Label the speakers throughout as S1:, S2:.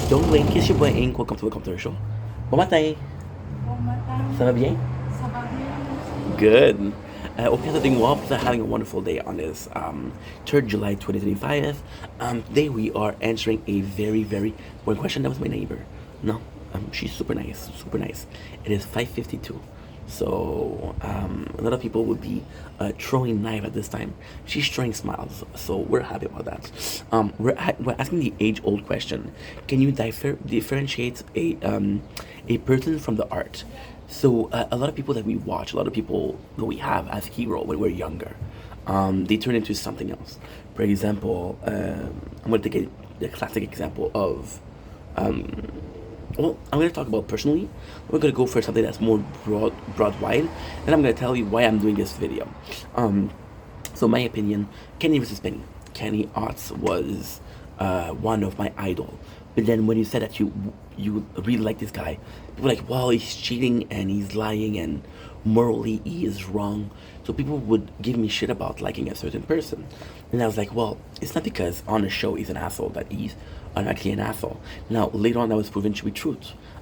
S1: Donc, Dwayne, qu'est-ce que tu bois Inc. Welcome to the Computer Show. Bon matin,
S2: Bon matin,
S1: ça va bien?
S2: ça va bien, merci.
S1: Good. Hope you guys are doing well. Hope you're having a wonderful day on this 3rd July 2025. Today we are answering a very, very one question. That was my neighbor. No, she's super nice, super nice. It is 5:52. So a lot of people would be throwing knife at this time. She's throwing smiles, so we're happy about that. We're asking the age-old question: can you differentiate a person from the art? So a lot of people that we watch, a lot of people that we have as hero when we're younger, they turn into something else. For example, I'm going to take the classic example of well, I'm going to talk about personally. We're going to go for something that's more broad wide, and I'm going to tell you why I'm doing this video. So my opinion, Kenny versus Penny. Kenny Otts was one of my idol. But then when you said that you really like this guy, people were like, well, he's cheating and he's lying and morally he is wrong. So people would give me shit about liking a certain person. And I was like, well, it's not because on the show he's an asshole that he's actually an asshole. Now, later on, that was proven to be true.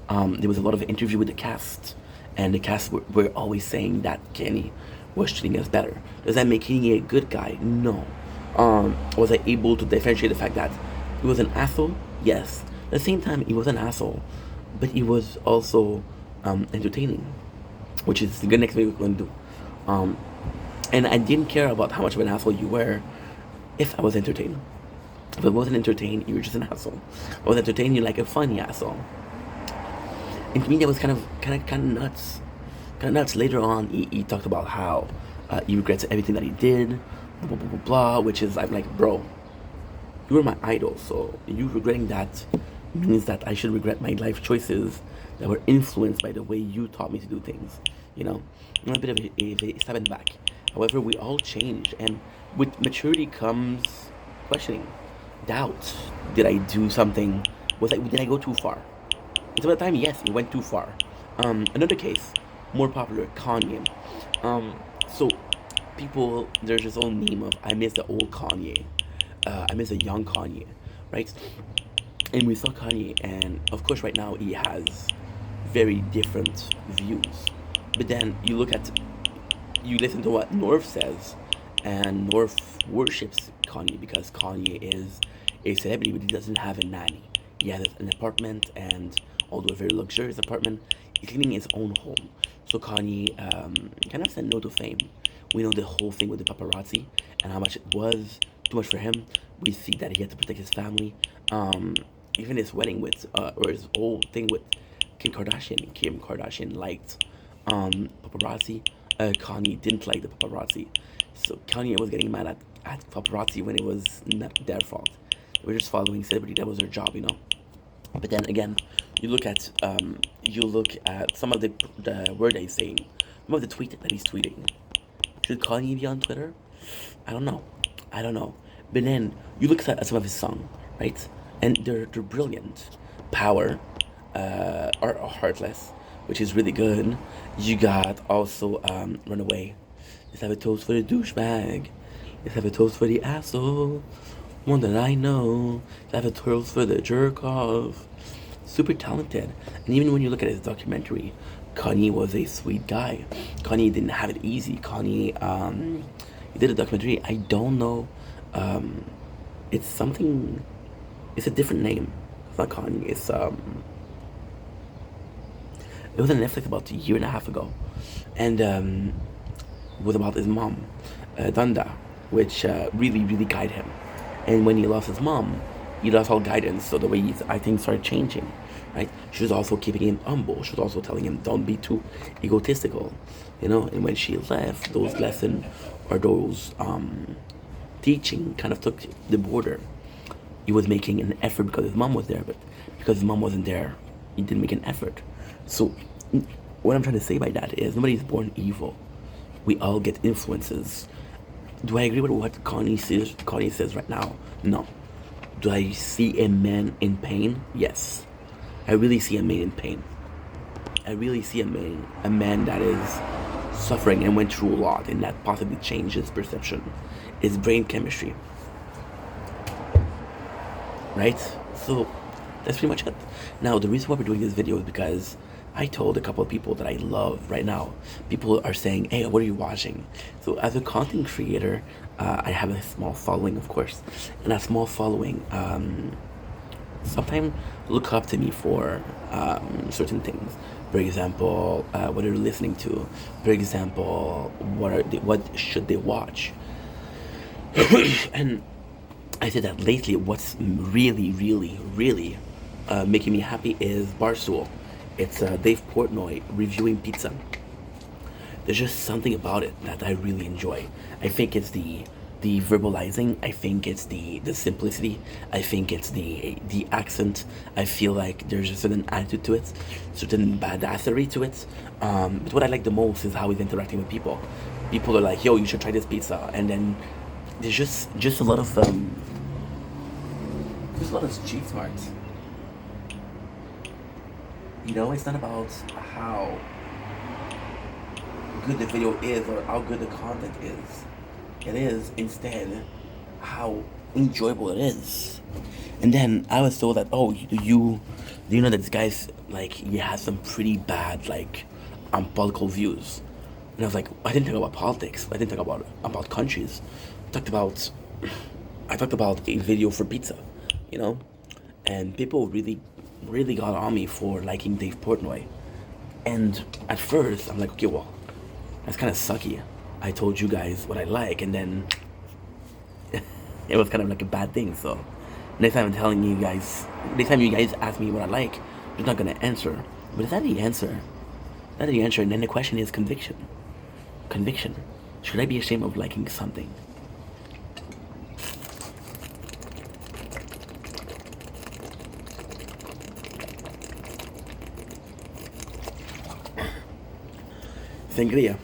S1: There was a lot of interview with the cast, and the cast were always saying that Kenny was treating us better. Does that make Kenny a good guy? No. Was I able to differentiate the fact that he was an asshole? Yes. At the same time, he was an asshole, but he was also entertaining, which is the good next video we're going to do. And I didn't care about how much of an asshole you were if I was entertained. If I wasn't entertained, you were just an asshole. If I was entertained, you're like a funny asshole. And to me, that was kind of nuts. Kind of nuts. Later on, he talked about how he regrets everything that he did, blah, blah, blah, blah, blah, which is, I'm like, bro, you were my idol, so you regretting that means that I should regret my life choices that were influenced by the way you taught me to do things, you know? A bit of a step in back. However, we all change, and with maturity comes questioning, doubt. Did I do something? Did I go too far? And some of the time, yes, it went too far. Another case, more popular, Kanye. So people, there's this old meme of I miss the old Kanye. I miss a young Kanye, right? And we saw Kanye, and of course, right now he has very different views. But then you listen to what North says, and North worships Kanye because Kanye is a celebrity, but he doesn't have a nanny. He has an apartment, and although a very luxurious apartment, he's living in his own home. So Kanye kind of said no to fame. We know the whole thing with the paparazzi and how much it was too much for him. We see that he had to protect his family. Even his wedding with, or his whole thing with Kim Kardashian. Kim Kardashian liked paparazzi. Kanye didn't like the paparazzi. So Kanye was getting mad at paparazzi when it was not their fault. They were just following celebrity. That was their job, you know. But then again, you look at some of the word that he's saying, some of the tweet that he's tweeting. Should Kanye be on Twitter? I don't know. I don't know. But then you look at some of his songs, right? And they're brilliant. Power, or Heartless, which is really good. You got also Runaway. Let's have a toast for the douchebag. Let's have a toast for the asshole. One that I know. Let's have a toast for the jerk off. Super talented. And even when you look at his documentary, Kanye was a sweet guy. Kanye didn't have it easy. Kanye, he did a documentary. I don't know. It's something. It's a different name. It's not Kanye. It was on Netflix about a year and a half ago, and it was about his mom, Danda, which really really guided him. And when he lost his mom, he lost all guidance. So the way I think started changing, right? She was also keeping him humble. She was also telling him don't be too egotistical, you know. And when she left, those lessons or those teaching kind of took the border. He was making an effort because his mom was there, but because his mom wasn't there, he didn't make an effort. So, what I'm trying to say by that is nobody's born evil. We all get influences. Do I agree with what Kanye says right now? No. Do I see a man in pain? Yes. I really see a man in pain. I really see a man that is suffering and went through a lot, and that possibly changed his perception, his brain chemistry. Right? So That's pretty much it. Now, the reason why we're doing this video is because I told a couple of people that I love right now. People are saying, hey, what are you watching? So as a content creator, I have a small following, of course. And that small following sometimes look up to me for certain things. For example, what are they listening to? For example, what should they watch? And I said that lately, what's really, really, really making me happy is Barstool. It's Dave Portnoy reviewing pizza. There's just something about it that I really enjoy. I think it's the verbalizing. I think it's the simplicity. I think it's the accent. I feel like there's a certain attitude to it, certain badassery to it. But what I like the most is how he's interacting with people. People are like, "Yo, you should try this pizza," and then there's just a lot of street smarts. You know, it's not about how good the video is or how good the content is. It is instead how enjoyable it is. And then I was told that, oh, do you know that this guy's like he has some pretty bad like political views? And I was like, I didn't talk about politics. I didn't talk about countries. I talked about a video for pizza, you know, and people really got on me for liking Dave Portnoy. And at first, I'm like, okay, well, that's kind of sucky. I told you guys what I like, and then it was kind of like a bad thing. So next time you guys ask me what I like, I'm just not gonna answer. But is that the answer? That's the answer. And then the question is conviction. Conviction. Should I be ashamed of liking something? Sangria.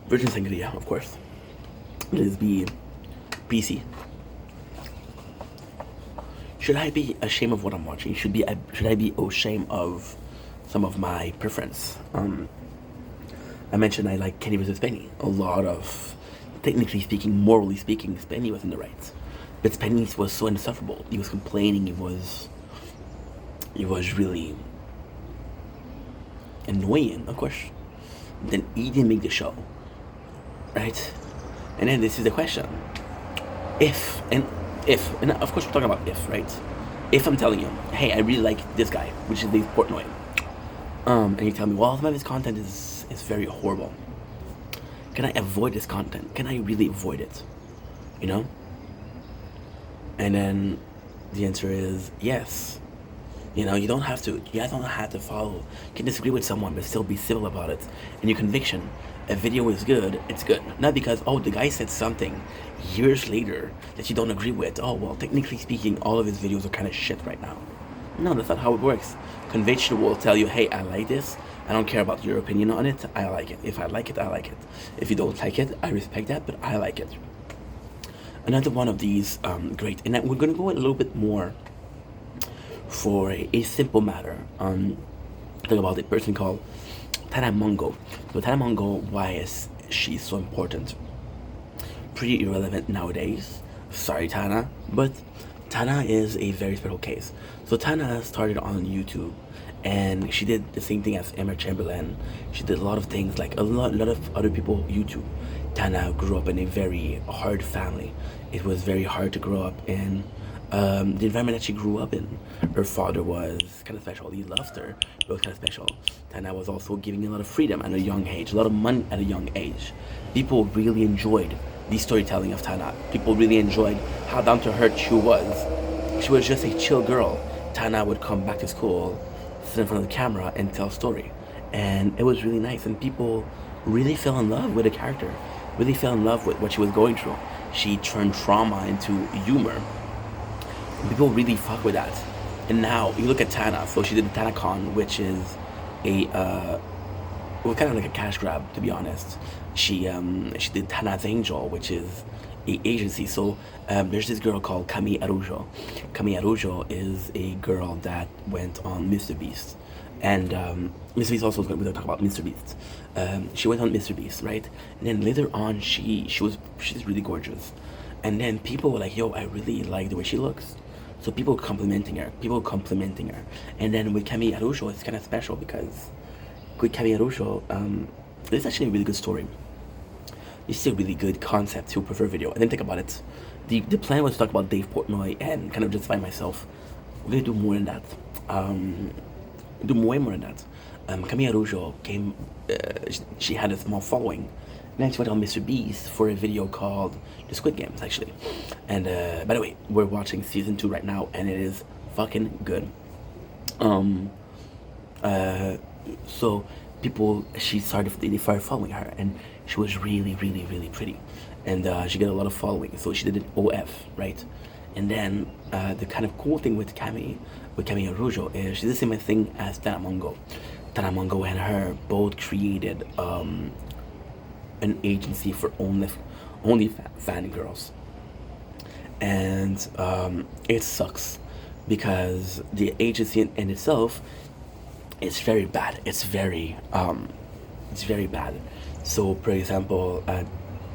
S1: Virgin sangria, of course. Let's be PC. Should I be ashamed of what I'm watching? Should I be ashamed of some of my preference? I mentioned I like Kenny vs. Penny. A lot of, technically speaking, morally speaking, Penny was in the right. But Penny was so insufferable. He was complaining. He was really annoying, of course. Then he didn't make the show, right? And then this is the question: if, and of course we're talking about if, right? If I'm telling you, hey, I really like this guy, which is Dave Portnoy, and you tell me, well, some of his content is very horrible. Can I avoid this content? Can I really avoid it? You know? And then the answer is yes. You know, you don't have to follow. You can disagree with someone, but still be civil about it. And your conviction, a video is good, it's good. Not because, oh, the guy said something years later that you don't agree with. Oh, well, technically speaking, all of his videos are kind of shit right now. No, that's not how it works. Conviction will tell you, hey, I like this. I don't care about your opinion on it. I like it. If I like it, I like it. If you don't like it, I respect that, but I like it. Another one of these, great. And we're going to go a little bit more for a simple matter. Talk about a person called Tana Mongeau. So Tana Mongeau, why is she so important? Pretty irrelevant nowadays. Sorry, Tana, but Tana is a very special case. So Tana started on YouTube, and she did the same thing as Emma Chamberlain. She did a lot of things like a lot of other people YouTube. Tana grew up in a very hard family. It was very hard to grow up in the environment that she grew up in. Her father was kind of special. He loved her, but it was kind of special. Tana was also giving a lot of freedom at a young age, a lot of money at a young age. People really enjoyed the storytelling of Tana. People really enjoyed how down to earth she was. She was just a chill girl. Tana would come back to school, sit in front of the camera, and tell a story. And it was really nice. And people really fell in love with the character, really fell in love with what she was going through. She turned trauma into humor. People really fuck with that. And now you look at Tana. So she did the TanaCon, which is well, kind of like a cash grab, to be honest. She did Tana's Angel, which is a agency. So there's this girl called Camille Araujo. Camille Araujo is a girl that went on Mr. Beast, and Mr. Beast also is going to talk about Mr. Beast. She went on Mr. Beast, right? And then later on, she's really gorgeous. And then people were like, yo, I really like the way she looks. So people complimenting her. And then with Camille Araujo, it's kind of special because with Camille Araujo, this is actually a really good story. It's a really good concept to prefer video. And then think about it. The plan was to talk about Dave Portnoy and kind of justify myself. We're gonna do more than that. Do way more than that. Camille Araujo came. She had a small following. Then she went on Mr. Beast for a video called The Squid Games, actually. And by the way, we're watching season 2 right now, and it is fucking good. So she started, they started following her, and she was really, really, really pretty, and she got a lot of following. So she did an OF, right? And then the kind of cool thing with Camille Araujo is she did the same thing as Tana Mongo. Tana Mongo and her both created an agency for only fan girls, and it sucks because the agency in itself is very bad. It's very bad. So, for example,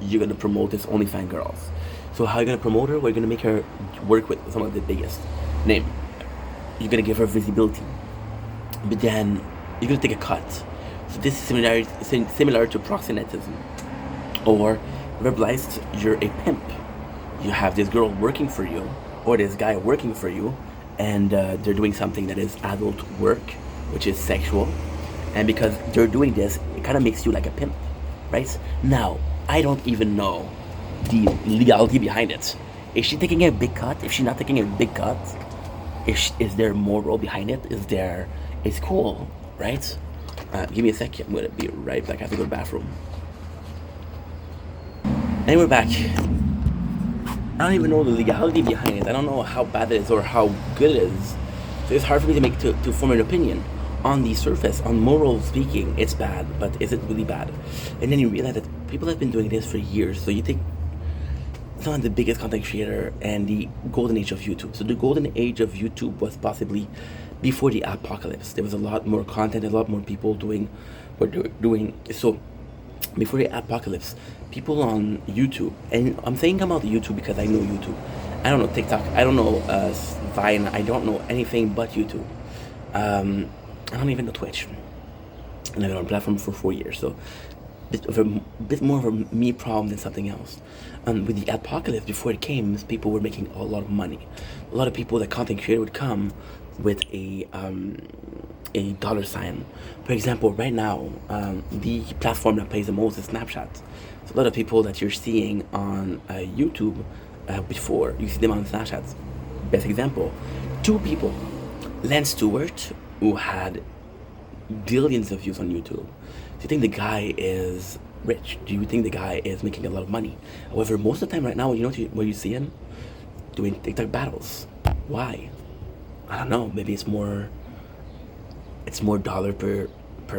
S1: you're gonna promote this OnlyFans girls. So how are you gonna promote her? We're gonna make her work with some of the biggest name. You're gonna give her visibility, but then you're gonna take a cut. So this is similar to proxenetism, or verbalized. You're a pimp. You have this girl working for you, or this guy working for you, and they're doing something that is adult work, which is sexual, and because they're doing this, it kind of makes you like a pimp, right? Now, I don't even know the legality behind it. Is she taking a big cut? If she's not taking a big cut, is there moral behind it? It's cool, right? Give me a second, I'm gonna be right back. I have to go to the bathroom. And we're back. I don't even know the legality behind it. I don't know how bad it is or how good it is. So it's hard for me to form an opinion. On the surface, on moral speaking, it's bad, but is it really bad? And then you realize that people have been doing this for years. So you take some of the biggest content creator and the golden age of YouTube. So the golden age of YouTube was possibly before the apocalypse. There was a lot more content, a lot more people doing what they're doing. So before the apocalypse, people on YouTube, and I'm saying about YouTube because I know YouTube. I don't know TikTok. I don't know Vine. I don't know anything but YouTube. I don't even know Twitch. And I've been on the platform for 4 years, so bit more of a me problem than something else. With the apocalypse, before it came, people were making a lot of money. A lot of people, that content creator, would come with a dollar sign. For example, right now, the platform that pays the most is Snapchat. So a lot of people that you're seeing on YouTube before, you see them on Snapchat. Best example, 2 people. Lance Stewart, who had billions of views on YouTube. Do you think the guy is rich? Do you think the guy is making a lot of money? However, most of the time right now, you know where you see him? Doing TikTok battles. Why? I don't know. Maybe it's more dollar per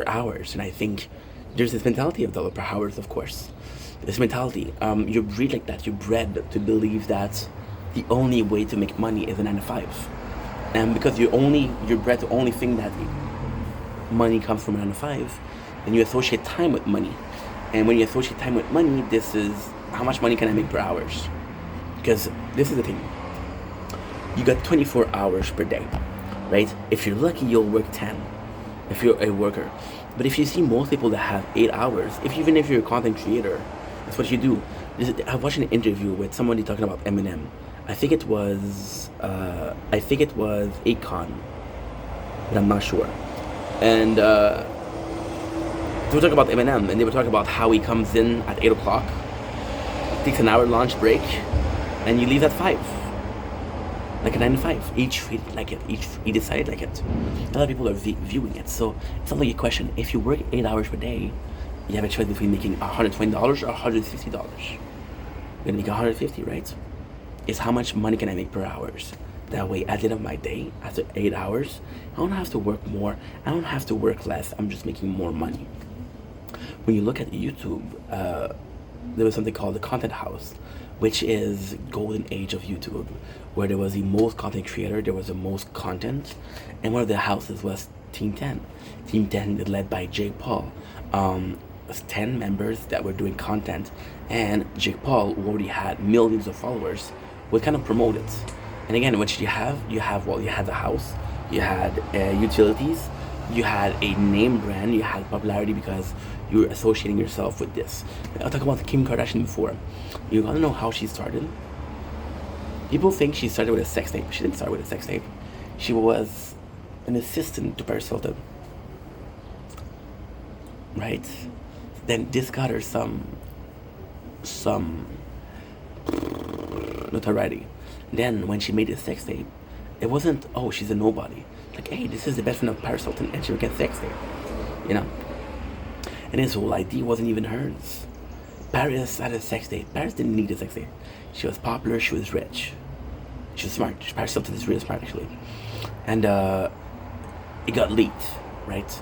S1: hours. And I think there's this mentality of dollar per hours, of course. This mentality, you're bred like that. You're bred to believe that the only way to make money is a 9 to 5. And because you're bred to only think that money comes from a 9 to 5, then you associate time with money. And when you associate time with money, this is how much money can I make per hours? Because this is the thing. You got 24 hours per day, right? If you're lucky, you'll work 10 if you're a worker. But if you see most people that have 8 hours, even if you're a content creator, that's what you do. I watched an interview with somebody talking about Eminem. I think it was Akon, but I'm not sure. And they were talking about Eminem, and they were talking about how he comes in at 8 o'clock, takes an hour lunch break, and you leave at 5. Like a 9 to 5. Each decided like it. A lot of people are viewing it. So it's not like a question. If you work 8 hours per day, you have a choice between making $120 or $150. You're gonna make $150, right? Is how much money can I make per hours? That way, at the end of my day, after 8 hours, I don't have to work more. I don't have to work less. I'm just making more money. When you look at YouTube, there was something called the Content House, which is golden age of YouTube, where there was the most content creator, there was the most content, and one of the houses was Team 10. Team 10 is led by Jake Paul. Was 10 members that were doing content, and Jake Paul, who already had millions of followers, would kind of promote it. And again, what did you have? Well, you had the house, you had utilities, you had a name brand, you had popularity because you were associating yourself with this. I'll talk about Kim Kardashian before. You wanna know how she started? People think she started with a sex tape. She didn't start with a sex tape. She was an assistant to Paris Hilton, right? Then this got her some notoriety. Then when she made a sex tape, it wasn't, oh, she's a nobody. Like, hey, this is the best friend of Paris Hilton and she would get sex tape. You know? And his whole idea wasn't even hers. Paris had a sex tape. Paris didn't need a sex tape. She was popular, she was rich. She was smart. Paris Hilton is really smart, actually. And it got leaked, right?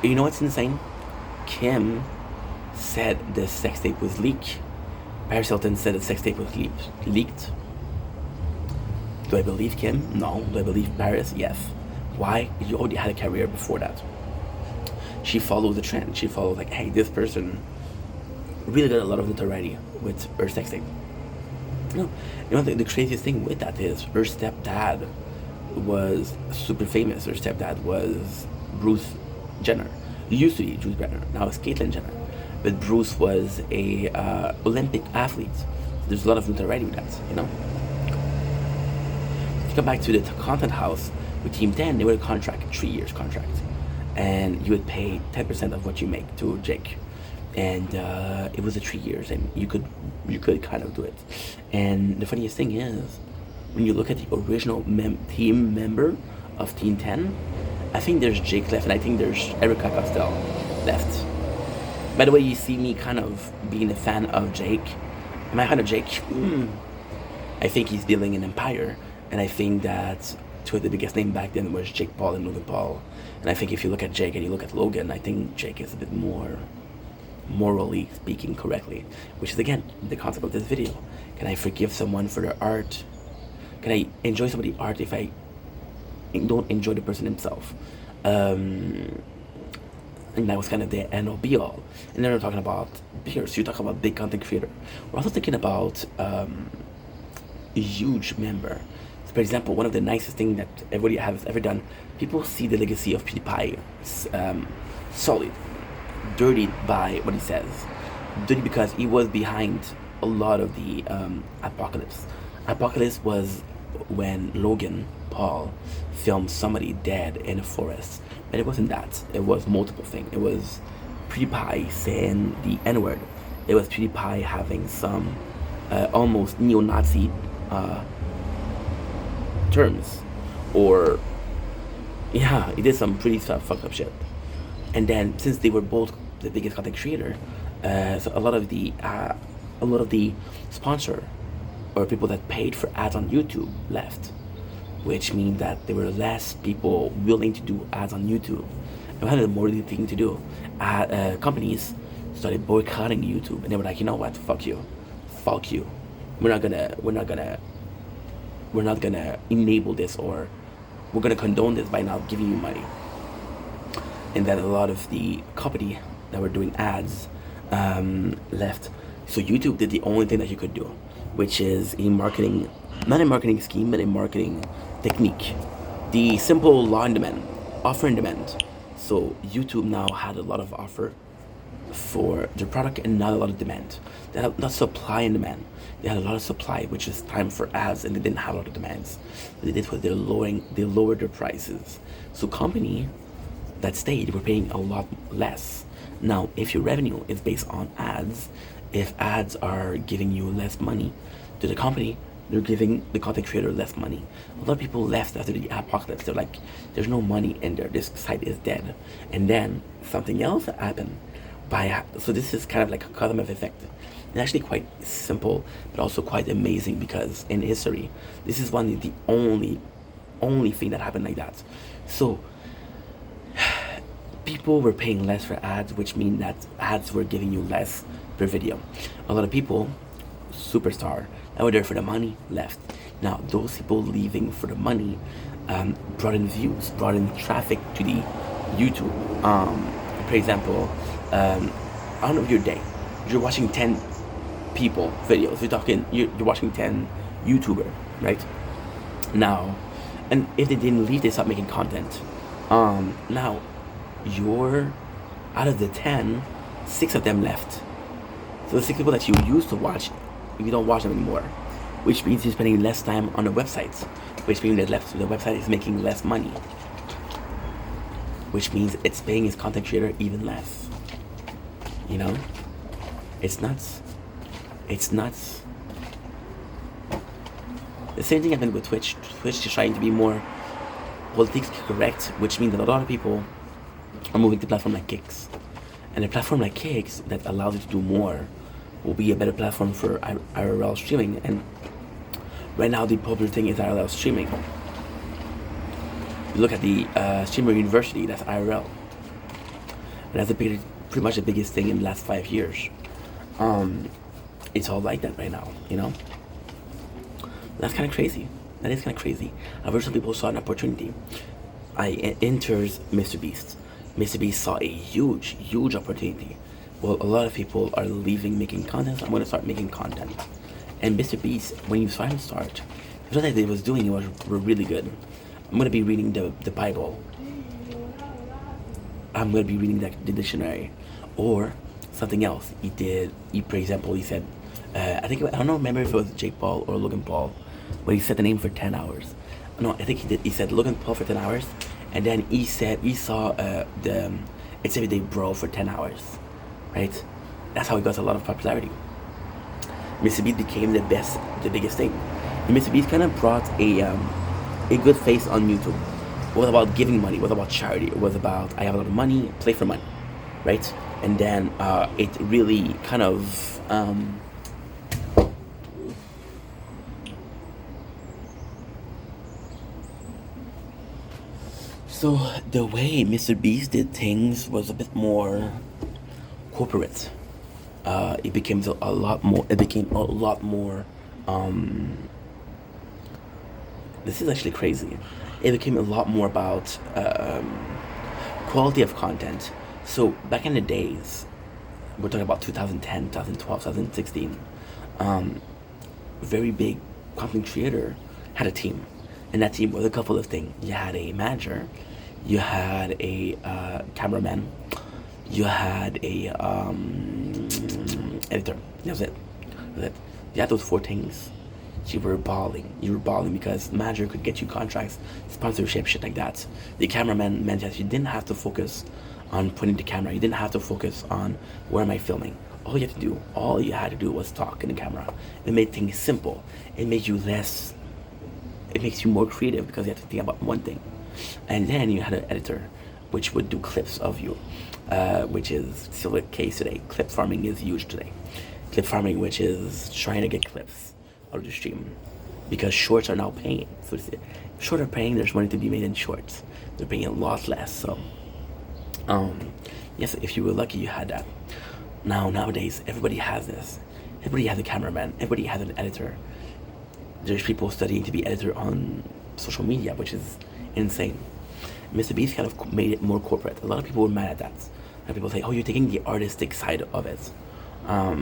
S1: You know what's insane? Kim said the sex tape was leaked. Paris Hilton said the sex tape was leaked. Do I believe Kim? No. Do I believe Paris? Yes. Why? You already had a career before that. She followed the trend. She followed, like, hey, this person really got a lot of notoriety with her sex tape. You know the craziest thing with that is her stepdad was super famous. Her stepdad was Bruce Jenner. He used to be Bruce Jenner. Now it's Caitlyn Jenner. But Bruce was a Olympic athlete. There's a lot of notoriety with that, you know. To come back to the content house with Team 10, they were a contract, 3 years contract, and you would pay 10% of what you make to Jake, and it was a 3 years, and you could kind of do it. And the funniest thing is, when you look at the original team member of Team 10, I think there's Jake left, and I think there's Erica Costel left. By the way, you see me kind of being a fan of Jake. Am I a fan of Jake? I think he's building an empire, and I think that the biggest name back then was Jake Paul and Logan Paul. And I think if you look at Jake and you look at Logan, I think Jake is a bit more morally speaking correctly, which is again the concept of this video. Can I forgive someone for their art? Can I enjoy somebody's art if I don't enjoy the person himself? And that was kind of the end all be all. And then we're talking about bigger, so you talk about big content creator. We're also thinking about a huge member. So for example, one of the nicest things that everybody has ever done, people see the legacy of PewDiePie solid, dirty by what he says. Dirty because he was behind a lot of the apocalypse. Apocalypse was when Logan Paul filmed somebody dead in a forest. But it wasn't that. It was multiple things. It was PewDiePie saying the N-word. It was PewDiePie having some almost neo-Nazi terms. Or, yeah, he did some pretty fucked up shit. And then, since they were both the biggest content creator, so a lot of the sponsor or people that paid for ads on YouTube left, which means that there were less people willing to do ads on YouTube. And one of the more thing to do, companies started boycotting YouTube, and they were like, you know what, fuck you, we're not gonna enable this, or we're gonna condone this by not giving you money. And then a lot of the company that were doing ads left. So YouTube did the only thing that you could do, which is not a marketing scheme, but a marketing technique. The simple law and demand, offer and demand. So YouTube now had a lot of offer for their product and not a lot of demand. They had not supply and demand. They had a lot of supply, which is time for ads, and they didn't have a lot of demands. What they did was they lowered their prices. So company that stayed were paying a lot less. Now, if your revenue is based on ads, if ads are giving you less money to the company, they're giving the content creator less money. A lot of people left after the apocalypse. They're like, there's no money in there. This site is dead. And then something else happened. So this is kind of like a cosmic effect. It's actually quite simple, but also quite amazing, because in history, this is one of the only thing that happened like that. So people were paying less for ads, which means that ads were giving you less per video. A lot of people, superstar, that were there for the money, left. Now those people leaving for the money brought in views, brought in traffic to the YouTube. For example, I don't know, your day, you're watching 10 people videos, you're watching 10 YouTuber right? Now, and if they didn't leave, they stopped making content. Now, you're out of the 10, 6 of them left. So the 6 people that you used to watch, you don't watch them anymore, which means you're spending less time on the websites, which means that the website is making less money, which means it's paying its content creator even less. You know, it's nuts. It's nuts. The same thing happened with Twitch. Twitch is trying to be more politically correct, which means that a lot of people are moving to platform like Kicks. And a platform like Kicks that allows you to do more will be a better platform for IRL streaming. And right now the popular thing is IRL streaming. You look at the Streamer University, that's IRL. And that's pretty much the biggest thing in the last 5 years. It's all like that right now, you know? That's kind of crazy. That is kind of crazy. I've heard some people saw an opportunity. Enters Mr. Beast. Mr. Beast saw a huge opportunity. Well, a lot of people are leaving making content, so I'm going to start making content. And Mr. Beast, when he was trying to start, what he was doing was really good. I'm going to be reading the Bible. I'm going to be reading the dictionary. Or something else. For example, he said, I don't remember if it was Jake Paul or Logan Paul, but he said the name for 10 hours. No, I think he did. He said Logan Paul for 10 hours, and then he saw It's Everyday Bro for 10 hours, right? That's how he got a lot of popularity. Mr. Beast became the biggest thing. And Mr. Beast kind of brought a good face on YouTube. It was about giving money. It was about charity. It was about, I have a lot of money, play for money, right? And then it really kind of so the way Mr. Beast did things was a bit more corporate. It became a lot more. This is actually crazy. It became a lot more about quality of content. So back in the days, we're talking about 2010, 2012, 2016. Very big content creator had a team, and that team was a couple of things. You had a manager, you had a cameraman, you had a editor. That was it. You had those 4 things. You were balling because the manager could get you contracts, sponsorship, shit like that. The cameraman meant that you didn't have to focus on putting the camera. You didn't have to focus on where am I filming. All you had to do was talk in the camera. It made things simple. It makes you more creative because you have to think about one thing. And then you had an editor, which would do clips of you, which is still the case today. Clip farming is huge today. Clip farming, which is trying to get clips out of the stream, because shorts are now paying. So short are paying. There's money to be made in shorts. They're paying a lot less. So, yes, if you were lucky, you had that. Nowadays, everybody has this. Everybody has a cameraman. Everybody has an editor. There's people studying to be editor on social media, which is insane. Mr. Beast kind of made it more corporate. A lot of people were mad at that. A lot of people say, "Oh, you're taking the artistic side of it." I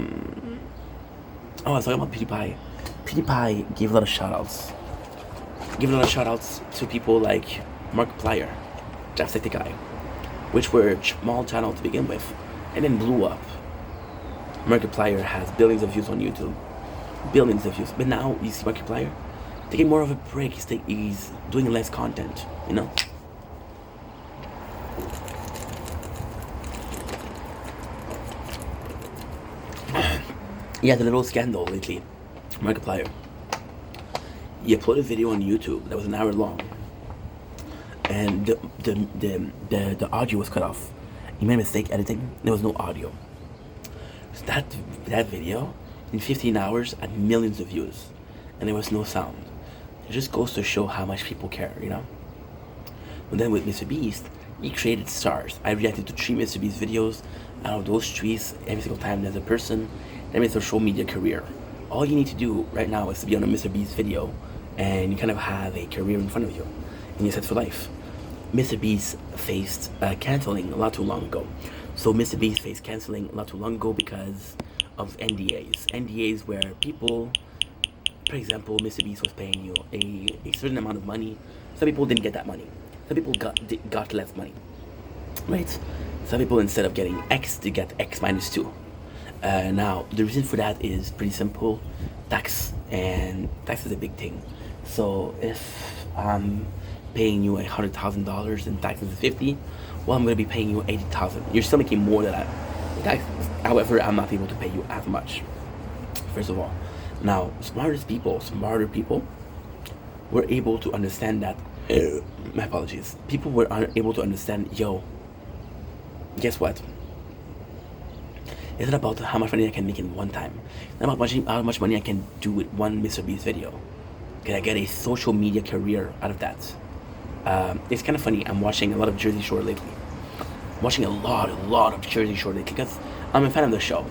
S1: was talking about PewDiePie. PewDiePie gave a lot of shout-outs. To people like Markiplier, Jacksepticeye, which were a small channel to begin with, and then blew up. Markiplier has billions of views on YouTube. Billions of views. But now, you see Markiplier taking more of a break. He's doing less content, you know? He had a little scandal lately. Markiplier. He uploaded a video on YouTube that was an hour long, and the audio was cut off. He made a mistake editing. There was no audio. So that video in 15 hours had millions of views, and there was no sound. It just goes to show how much people care, you know. But then with Mr. Beast, he created stars. I reacted to 3 Mr. Beast videos. Out of those 3, every single time there's a person that makes a social media career. All you need to do right now is to be on a Mr. Beast video, and you kind of have a career in front of you, and you're set for life. Mr. Beast faced canceling a lot too long ago. So Mr. Beast faced canceling a lot too long ago because of NDAs. NDAs where people for example, Mr. Beast was paying you a certain amount of money. Some people didn't get that money. Some people got less money, right? Some people, instead of getting X, they get X minus 2. Now, the reason for that is pretty simple: tax, and tax is a big thing. So if I'm paying you $100,000 and taxes is 50, well, I'm gonna be paying you 80,000. You're still making more than that in taxes. However, I'm not able to pay you as much. First of all, now smarter people were able to understand that. My apologies. People were able to understand. Yo, guess what? It's not about how much money I can make in one time. It's not about how much money I can do with one Mr. Beast video. Can I get a social media career out of that? It's kind of funny. I'm watching a lot of Jersey Shore lately. I'm watching a lot of Jersey Shore lately because I'm a fan of the show,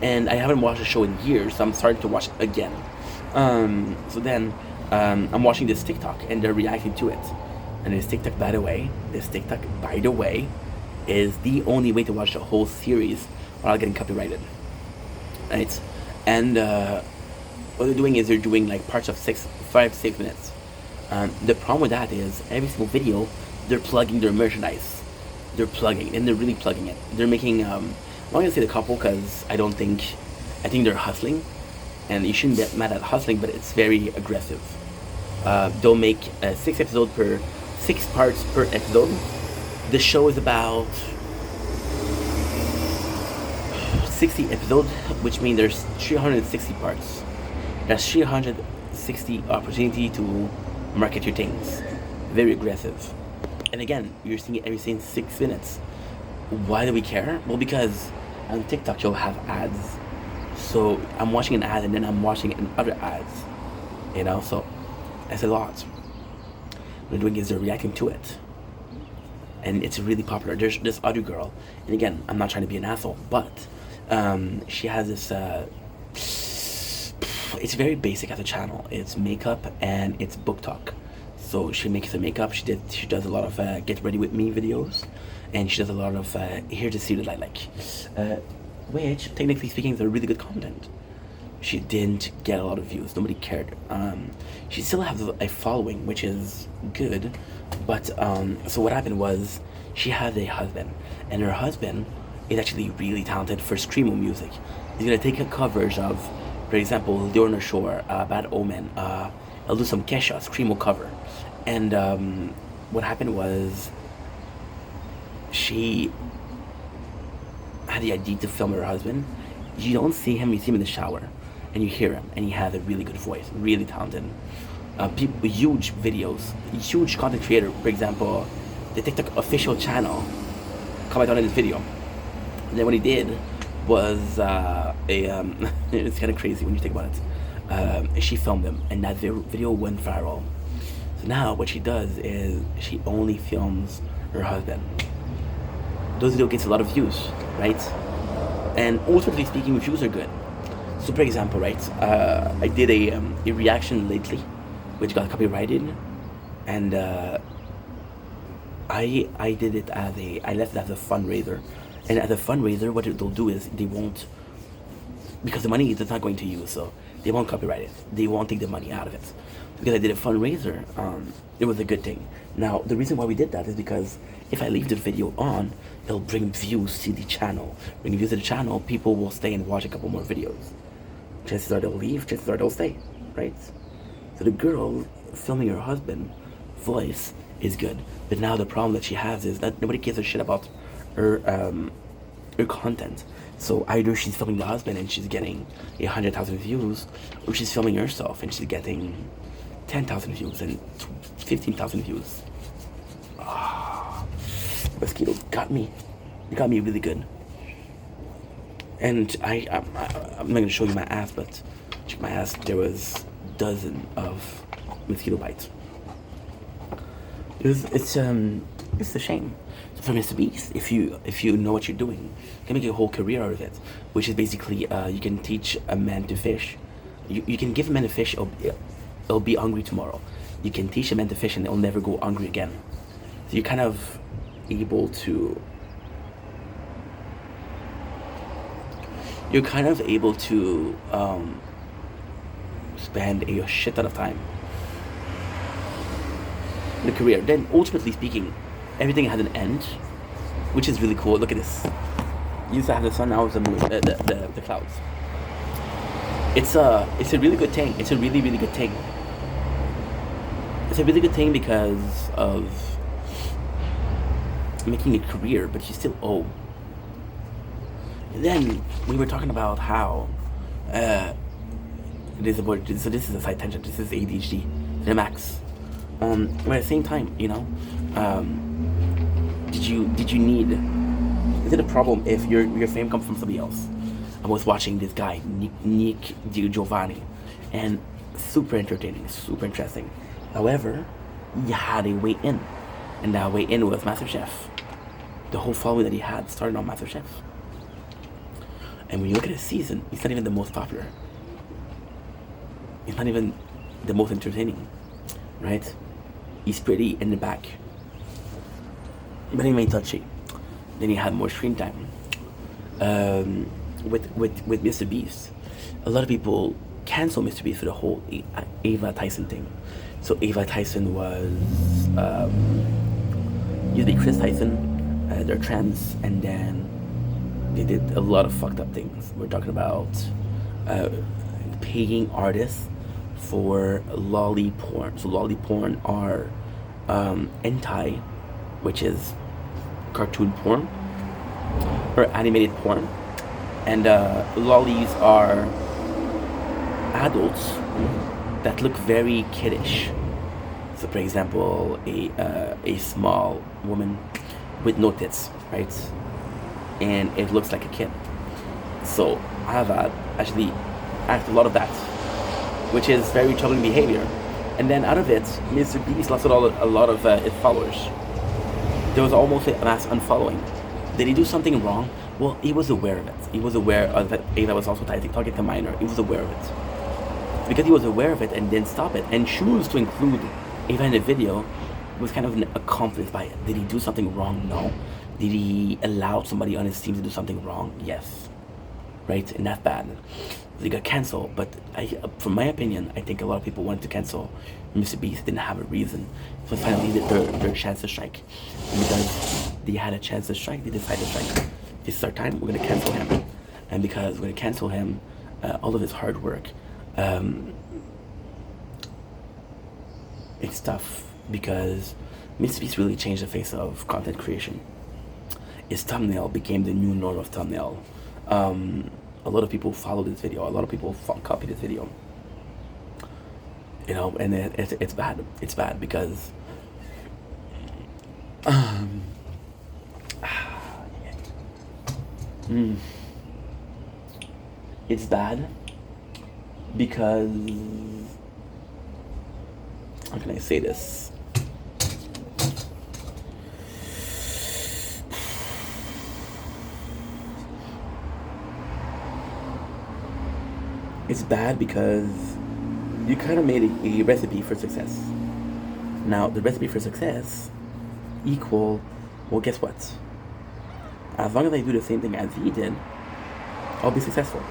S1: and I haven't watched the show in years. So I'm starting to watch it again. So then I'm watching this TikTok, and they're reacting to it. And this TikTok, by the way, is the only way to watch the whole series without getting copyrighted, right? And what they're doing is they're doing like parts of 5 to 6 minutes. The problem with that is every single video they're plugging their merchandise. They're plugging, and they're really plugging it. They're making I'm not gonna say the couple because I think they're hustling, and you shouldn't get mad at hustling, but it's very aggressive. They'll make 6 parts per episode. The show is about 60 episodes, which means there's 360 parts. That's 360 opportunity to market your things. Very aggressive. And again, you're seeing it every 6 minutes. Why do we care? Well, because on TikTok you'll have ads. So I'm watching an ad and then I'm watching other ads. So that's a lot. What they're doing is they're reacting to it. And it's really popular. There's this other girl, and again, I'm not trying to be an asshole, but she has this. It's very basic as a channel. It's makeup and it's book talk. So she makes the makeup. She does a lot of get ready with me videos, and she does a lot of here to see that I like, which technically speaking is a really good content. She didn't get a lot of views. Nobody cared. She still has a following, which is good. But so what happened was she had a husband, and her husband is actually really talented for screamo music. He's gonna take covers of, for example, Lorna Shore, Bad Omen. I'll do some Kesha screamo cover, and what happened was she had the idea to film her husband. You don't see him; you see him in the shower, and you hear him, and he has a really good voice, really talented. People, huge videos, huge content creator. For example, the TikTok official channel comment on his video. And then what he did was it's kind of crazy when you think about it. She filmed him, and that video went viral. So now what she does is she only films her husband. Those videos gets a lot of views, right? And ultimately speaking, views are good. So for example, right, I did a reaction lately, which got copyrighted, and I did it as I left it as a fundraiser, and as a fundraiser, what they'll do is they won't, because the money is not going to you, so they won't copyright it. They won't take the money out of it. Because I did a fundraiser, it was a good thing. Now the reason why we did that is because if I leave the video on, it'll bring views to the channel. Bring views to the channel, people will stay and watch a couple more videos. Chances are they'll leave, chances are they'll stay, right? So the girl filming her husband voice is good, but now the problem that she has is that nobody gives a shit about her content. So either she's filming the husband and she's getting 100,000 views, or she's filming herself and she's getting 10,000 views and 15,000 views. Mosquito got me. It got me really good. And I'm not gonna show you my ass, but check my ass. There was dozen of mosquito bites. It's a shame. So for Mr. Beast, if you know what you're doing, you can make a whole career out of it. Which is basically you can teach a man to fish. You can give a man a fish, it'll be hungry tomorrow. You can teach a man to fish and it'll never go hungry again. So you're kind of able to spend a shit ton of time in a career. Then, ultimately speaking, everything has an end, which is really cool. Look at this. You used to have the sun, now it's the moon, the clouds. It's a really good thing. It's a really, really good thing. It's a really good thing because of making a career, but you still owe. And then we were talking about how it is about, so this is a side tangent. This is ADHD, the max. But at the same time, you know, did you need? Is it a problem if your fame comes from somebody else? I was watching this guy, Nick Giovanni, and super entertaining, super interesting. However, he had a way in, and that way in was MasterChef. The whole following that he had started on MasterChef. And when you look at his season, he's not even the most popular. He's not even the most entertaining, right? He's pretty in the back, but he ain't touchy. Then he had more screen time. With Mr. Beast, a lot of people cancel Mr. Beast for the whole Ava Tyson thing. So Ava Tyson was usually Chris Tyson. They're trans, and then they did a lot of fucked up things. We're talking about paying artists for lolly porn. So lolly porn are hentai, which is cartoon porn or animated porn, and lollies are adults that look very kiddish. So, for example, a small woman with no tits, right? And it looks like a kid. So Ava actually asked a lot of that, which is very troubling behavior. And then out of it, Mr. Beast lost a lot of his followers. There was almost a mass unfollowing. Did he do something wrong? Well, he was aware of it. He was aware of that Ava was also talking to a minor. He was aware of it. Because he was aware of it and didn't stop it and choose to include Ava in the video, was kind of accomplished by it. Did he do something wrong? No. Did he allow somebody on his team to do something wrong? Yes. Right? And that's bad. They got canceled. But from my opinion, I think a lot of people wanted to cancel Mr. Beast, didn't have a reason. So finally, their chance to strike. And because they had a chance to strike, they decided to strike. This is our time. We're going to cancel him. And because we're going to cancel him, all of his hard work, it's tough because Mr. Beast really changed the face of content creation. His thumbnail became the new norm of thumbnail. A lot of people followed this video. A lot of people copied this video. You know, and it's bad. It's bad because it's bad because, how can I say this? It's bad because you kind of made a recipe for success. Now, the recipe for success equal, well, guess what? As long as I do the same thing as he did, I'll be successful.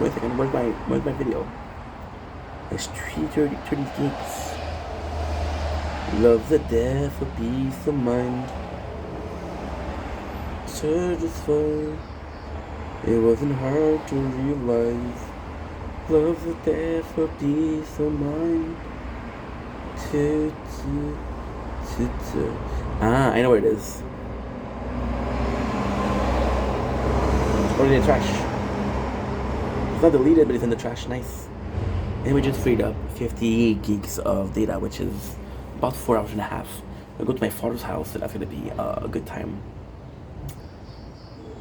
S1: Wait a second, where's my video? It's 3:30 gigs. Love the death for peace of mind. Satisfied. It wasn't hard to realize. Love the death for peace of mind. I know where it is. Or in the trash. It's not deleted, but it's in the trash. Nice. And we just freed up 50 gigs of data, which is about 4 hours and a half. I'll go to my father's house, so that's gonna be a good time.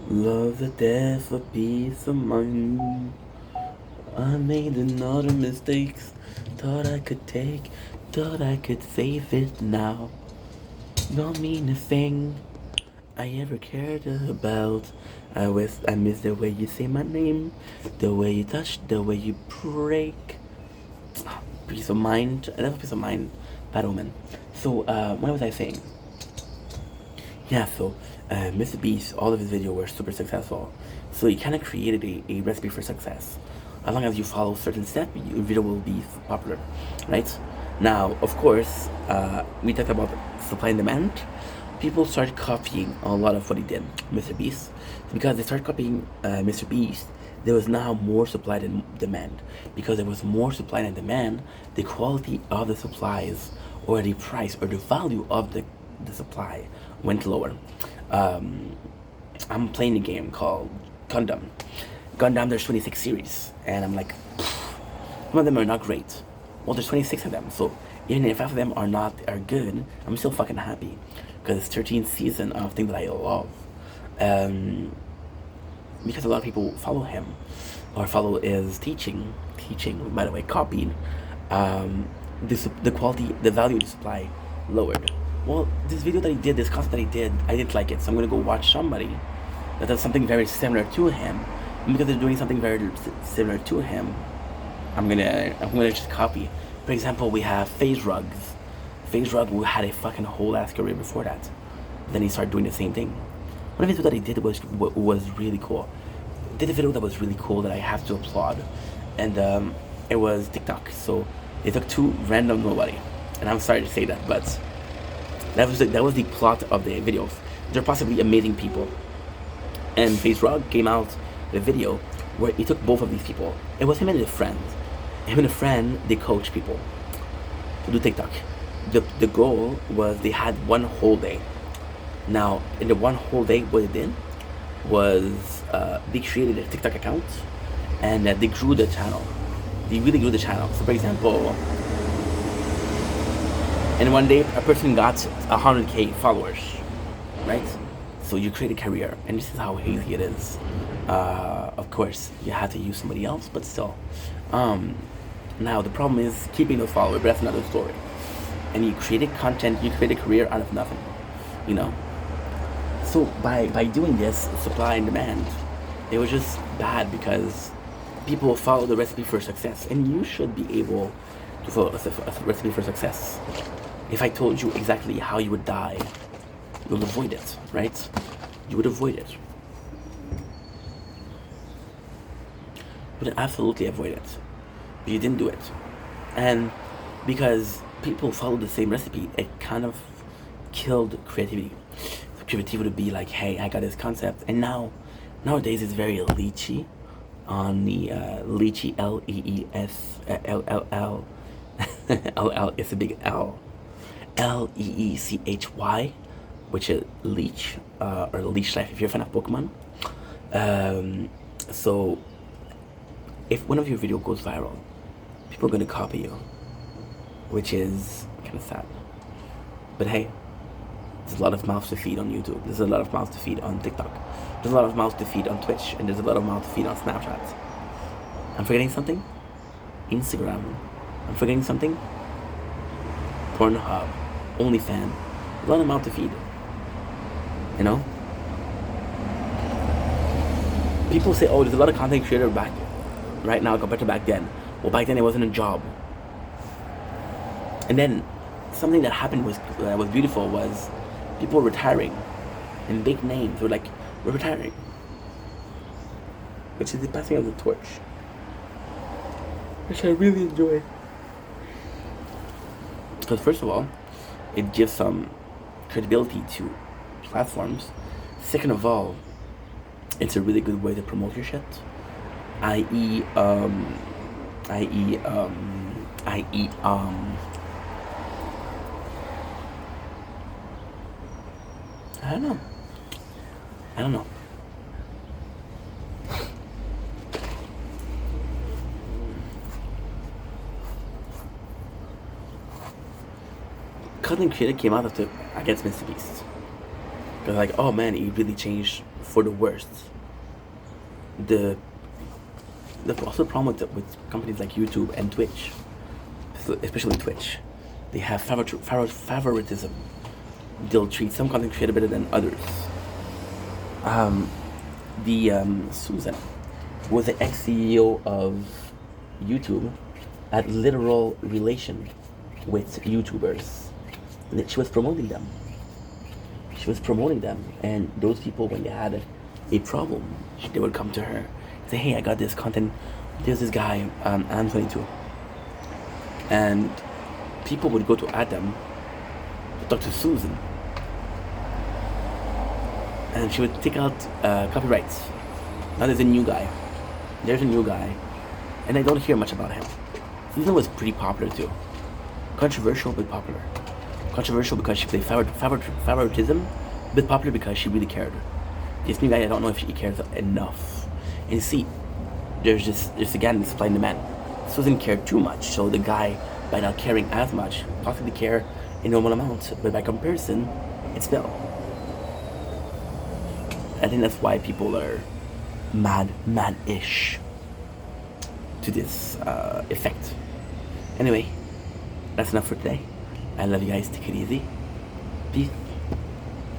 S1: Love the death of peace of mind. I made another mistakes. Thought I could take, thought I could save it now. Don't mean a thing I ever cared about. I miss the way you say my name, the way you touch, the way you break. Peace of mind, another peace of mind, bad omen. So, what was I saying? Yeah, so Mr. Beast, all of his videos were super successful. So he kind of created a recipe for success. as long as you follow certain steps, your video will be popular, right? Now, of course, we talked about supply and demand. People started copying a lot of what he did, Mr. Beast, because they started copying Mr. Beast. There was now more supply than demand. Because there was more supply than demand, the quality of the supplies, or the price, or the value of the supply went lower. I'm playing a game called Gundam. Gundam, there's 26 series, and I'm like, some of them are not great. Well, there's 26 of them, so even if half of them are good, I'm still fucking happy because it's 13th season of things that I love. Because a lot of people follow him or follow his teaching, by the way, copying. The quality, the value of the supply lowered. Well, this video that he did, this concept that he did, I didn't like it, so I'm gonna go watch somebody that does something very similar to him. And because they're doing something very similar to him, I'm gonna just copy. For example, we have FaZe Rugs. FaZe Rug, who had a fucking whole ass career before that. Then he started doing the same thing. One of the videos that he did was really cool. He did a video that was really cool that I have to applaud, and it was TikTok. So they took two random nobody, and I'm sorry to say that, but that was the plot of the videos. They're possibly amazing people, and FaZe Rug came out with a video where he took both of these people. It was him and a friend. Him and a friend, they coach people to do TikTok. The goal was they had one whole day. Now, in the one whole day, what they did was they created a TikTok account, and they grew the channel. They really grew the channel. So, for example, in one day, a person got 100K followers, right? So you create a career, and this is how easy it is. Of course, you had to use somebody else, but still. Now, the problem is keeping those followers, but that's another story. And you created content, you created a career out of nothing, you know? So by doing this, supply and demand, it was just bad because people follow the recipe for success, and you should be able to follow a recipe for success. If I told you exactly how you would die, you would avoid it, right? You would avoid it. You would absolutely avoid it. But you didn't do it. And because people follow the same recipe, it kind of killed creativity. So creativity would be like, hey, I got this concept, and nowadays it's very leechy on the leechy, L-E-E-S-L-L-L L-L, it's a big L, L-E-E-C-H-Y, which is leech, or leech life if you're a fan of Pokemon. So if one of your videos goes viral, people are going to copy you, which is kind of sad. But hey, there's a lot of mouths to feed on YouTube. There's a lot of mouths to feed on TikTok. There's a lot of mouths to feed on Twitch. And there's a lot of mouths to feed on Snapchat. I'm forgetting something? Instagram. I'm forgetting something? Pornhub. OnlyFans. A lot of mouths to feed. You know? People say, oh, there's a lot of content creator back right now compared to back then. Well, back then it wasn't a job. And then something that happened was beautiful was people retiring, and big names were like, we're retiring, which is the passing of the torch, which I really enjoy. Because first of all, it gives some credibility to platforms. Second of all, it's a really good way to promote your shit, i.e. I don't know. Content creator came out against Mr. Beast. They're like, oh man, he really changed for the worst. The also problem with companies like YouTube and Twitch, especially Twitch, they have favoritism. They'll treat some content creator better than others. Susan was the ex-CEO of YouTube, had literal relation with YouTubers. And she was promoting them. And those people, when they had a problem, they would come to her, say, hey, I got this content There's this guy, Adam 22, and people would go to Adam to talk to Susan, and she would take out copyrights. Now there's a new guy. There's a new guy, and I don't hear much about him. Susan was pretty popular too. Controversial but popular. Controversial because she played favoritism, but popular because she really cared. This new guy, I don't know if she cares enough. And see, there's just again supply and demand. Susan cared too much, so the guy, by not caring as much, possibly care in normal amounts, but by comparison, it's nil. I think that's why people are mad-ish to this effect. Anyway, that's enough for today. I love you guys. Take it easy. Peace.